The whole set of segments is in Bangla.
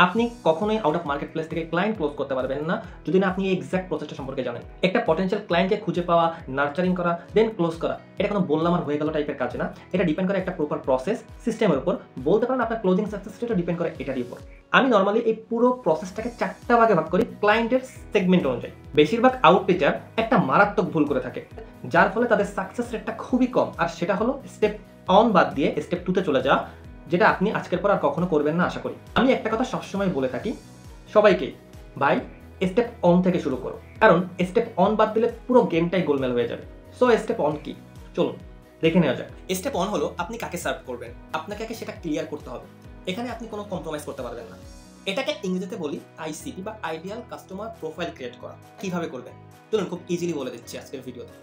আপনি কখনোই আউট অফ মার্কেট প্লেস থেকে ক্লায়েন্ট ক্লোজ করতে পারবেন না যদি না আপনি এক্সাক্ট প্রসেসটা সম্পর্কে জানেন। একটা পটেনশিয়াল ক্লায়েন্টকে খুঁজে পাওয়া, নার্চারিং করা, দেন ক্লোজ করা, এটা কোনো বললাম আর হয়ে গেল টাইপের কাজ না। এটা ডিপেন্ড করে একটা প্রপার প্রসেস সিস্টেমের উপর। বলতে পারেন আপনার ক্লোজিং সাকসেস রেটও ডিপেন্ড করে এটার উপর। আমি নর্মালি এই পুরো প্রসেসটাকে 4টা ভাগে ভাগ করি ক্লায়েন্টের সেগমেন্ট অনুযায়ী। বেশিরভাগ আউটরিচার একটা মারাত্মক ভুল করে থাকে, যার ফলে তাদের সাকসেস রেটটা খুবই কম। আর সেটা হলো স্টেপ অন বাদ দিয়ে স্টেপ 2 তে চলে যাওয়া, যেটা আপনি আজকের পর আর কখনো করবেন না আশা করি। আমি একটা কথা সবসময় বলে থাকি সবাইকে, ভাই স্টেপ অন থেকে শুরু করো, কারণ স্টেপ অন বাদ দিলে পুরো গেমটাই গোলমেল হয়ে যাবে। সো স্টেপ অন কি, চলুন দেখে নেওয়া যাক। স্টেপ অন হলো আপনি কাকে সার্ভ করবেন, আপনাকে আগে সেটা ক্লিয়ার করতে হবে। এখানে আপনি কোনো কম্প্রোমাইজ করতে পারবেন না। এটাকে ইংরেজিতে বলি আইসিপি বা আইডিয়াল কাস্টমার প্রোফাইল ক্রিয়েট করা। কিভাবে করবেন চলুন খুব ইজিলি বলে দিচ্ছি আজকের ভিডিওতে।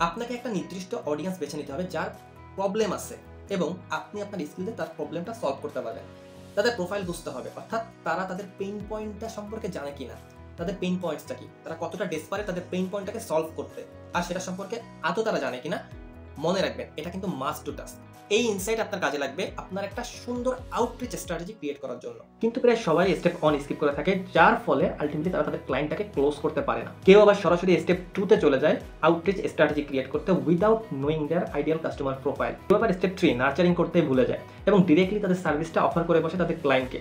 আপনাকে একটা নির্দিষ্ট অডিয়েন্স বেছে নিতে হবে যার প্রবলেম আছে এবং আপনি আপনার স্কিলে তার প্রবলেমটা সলভ করতে পারবেন। তাদের প্রোফাইল বুঝতে হবে, অর্থাৎ তারা তাদের পেইন পয়েন্টটা সম্পর্কে জানে কিনা, তাদের পেইন পয়েন্টসটা কি, তারা কতটা ডেসপারেট তাদের পেইন পয়েন্টটাকে সলভ করতে, আর সেটা সম্পর্কে আদৌ তারা জানে কিনা। মনে রাখবেন এটা কিন্তু মাস্ট টু টাস্ক। এই ইনসাইট আপনার কাজে লাগবে আপনার একটা সুন্দর আউটরিচ স্ট্র্যাটেজি ক্রিয়েট করার জন্য। কিন্তু প্রায় সবাই স্টেপ অন স্কিপ করে থাকে, যার ফলে আলটিমেটলি তারা তাদের ক্লায়েন্টটাকে ক্লোজ করতে পারে না। কেউ আবার সরাসরি স্টেপ 2 তে চলে যায় আউটরিচ স্ট্র্যাটেজি ক্রিয়েট করতে উইদাউট নোয়িং দেয়ার আইডিয়াল কাস্টমার প্রোফাইল। কেউ আবার স্টেপ 3 নার্চারিং করতে ভুলে যায় এবং ডিরেক্টলি তাদের সার্ভিসটা অফার করে বসে তাদের ক্লায়েন্টকে।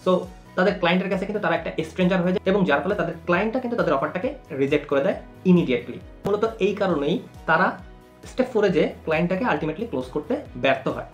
সো তাদের ক্লায়েন্টের কাছে কিন্তু তারা একটা স্ট্রেঞ্জার হয়ে যায় এবং যার ফলে তাদের ক্লায়েন্টটা কিন্তু তাদের অফারটাকে রিজেক্ট করে দেয় ইমিডিয়েটলি। মূলত এই কারণেই তারা স্টেপ 4 এ যে ক্লায়েন্টটাকে আলটিমেটলি ক্লোজ করতে ব্যর্থ হয়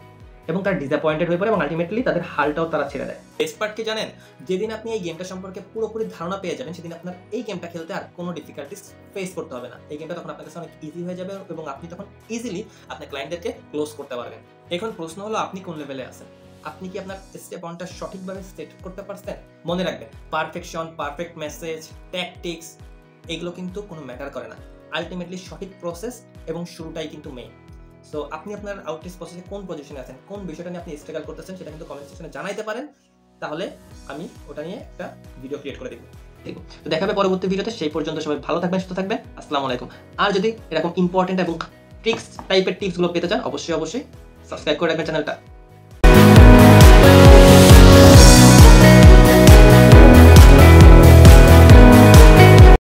এবং তারা ডিসঅ্যাপয়েন্টেড হয়ে পড়ে এবং আলটিমেটলি তাদের হালটাও তারা ছেড়ে দেয়। বেস্ট পার্ট কি জানেন? যেদিন আপনি এই গেমটা সম্পর্কে পুরোপুরি ধারণা পেয়ে যাবেন সেদিন আপনার এই গেমটা খেলতে আর কোনো ডিফিকাল্টিস ফেস করতে হবে না। এই গেমটা তখন আপনার কাছে অনেক ইজি হয়ে যাবে এবং আপনি তখন ইজিলি আপনার ক্লায়েন্টদেরকে ক্লোজ করতে পারবেন। এখন প্রশ্ন হলো আপনি কোন লেভেলে আছেন? আপনি কি আপনার স্টেপ অনটা সঠিকভাবে সেট করতে পারছেন? মনে রাখবেন পারফেকশন, পারফেক্ট মেসেজ, ট্যাকটিক্স এগুলো কিন্তু কোনো ম্যাটার করে না। আলটিমেটলি সঠিক প্রসেস এবং শুরুটাই কিন্তু মেইন। সো আপনি আপনার আউটরিচ প্রসেসে কোন পজিশনে আছেন, কোন বিষয়টা নিয়ে আপনি স্ট্রাগল করতেছেন সেটা কিন্তু কমেন্ট সেকশনে জানাইতে পারেন, তাহলে আমি ওটা নিয়ে একটা ভিডিও ক্রিয়েট করে দেব। তো দেখা হবে পরবর্তী ভিডিওতে। সেই পর্যন্ত সবাই ভালো থাকবেন, সুস্থ থাকবেন। আসসালামু আলাইকুম। আর যদি এরকম ইম্পর্টেন্ট এবং ট্রিক্স টাইপের টিপসগুলো পেতে চান অবশ্যই সাবস্ক্রাইব করে রাখবেন চ্যানেলটা।